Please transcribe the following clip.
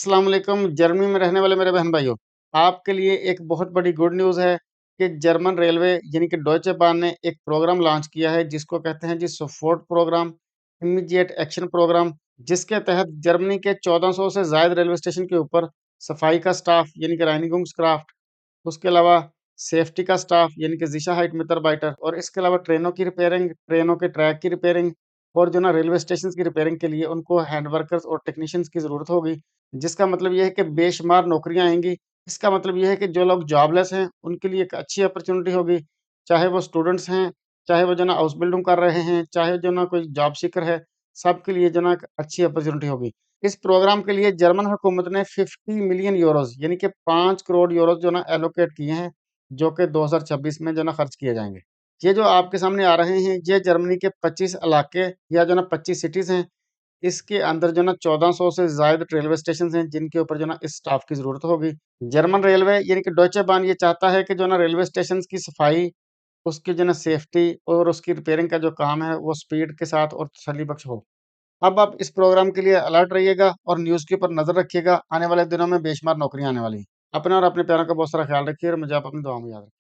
अस्सलाम वालेकुम। जर्मनी में रहने वाले मेरे बहन भाइयों, आपके लिए एक बहुत बड़ी गुड न्यूज़ है कि जर्मन रेलवे यानी कि डॉइचे bahn ने एक प्रोग्राम लॉन्च किया है जिसको कहते हैं G support program, immediate action program, जिसके तहत जर्मनी के 1400 से ज़ायद रेलवे स्टेशन के ऊपर सफाई का स्टाफ यानी कि रेiniगुंग्सक्राफ्ट, उसके अलावा सेफ्टी का स्टाफ यानी कि सिcherheit मिtarbeiter और इसके अलावा ट्रेनों की रिपेयरिंग, ट्रेनों के ट्रैक की रिपेयरिंग और जो ना रेलवे स्टेशंस की रिपेयरिंग के लिए उनको हैंड वर्कर्स और टेक्नीशियंस की ज़रूरत होगी। जिसका मतलब ये है कि बेशुमार नौकरियाँ आएँगी। इसका मतलब ये है कि जो लोग जॉबलेस हैं, उनके लिए एक अच्छी अपॉर्च्युनिटी होगी। चाहे वो स्टूडेंट्स हैं, चाहे वो जो ना हाउस बिल्डिंग कर रहे हैं, चाहे जो ना कोई जॉब सीकर है, सबके लिए जो ना एक अच्छी अपॉर्च्युनिटी होगी। इस प्रोग्राम के लिए जर्मन हुकूमत ने 50 मिलियन यूरोज़ यानी कि 5 करोड़ यूरोज़ जो ना एलोकेट किए हैं, जो कि 2026 में जो ना खर्च किए जाएँगे। ये जो आपके सामने आ रहे हैं, ये जर्मनी के 25 इलाके या जो ना 25 सिटीज़ हैं। इसके अंदर जो ना 1400 से ज़ायद रेलवे स्टेशंस हैं, जिनके ऊपर जो ना इस स्टाफ की ज़रूरत होगी। जर्मन रेलवे यानी कि डॉइचे bahn ये चाहता है कि जो ना रेलवे स्टेशंस की सफाई, उसकी जो ना सेफ्टी और उसकी रिपेयरिंग का जो काम है, वो स्पीड के साथ और तसल्ली बख्श हो। अब आप इस प्रोग्राम के लिए अलर्ट रहिएगा और न्यूज़ के ऊपर नज़र रखिएगा। आने वाले दिनों में बेशुमार नौकरियाँ आने वाली हैं। अपना और अपने प्यारों का बहुत सारा ख्याल रखिए और मुझे आप अपनी दुआओं में याद रखें।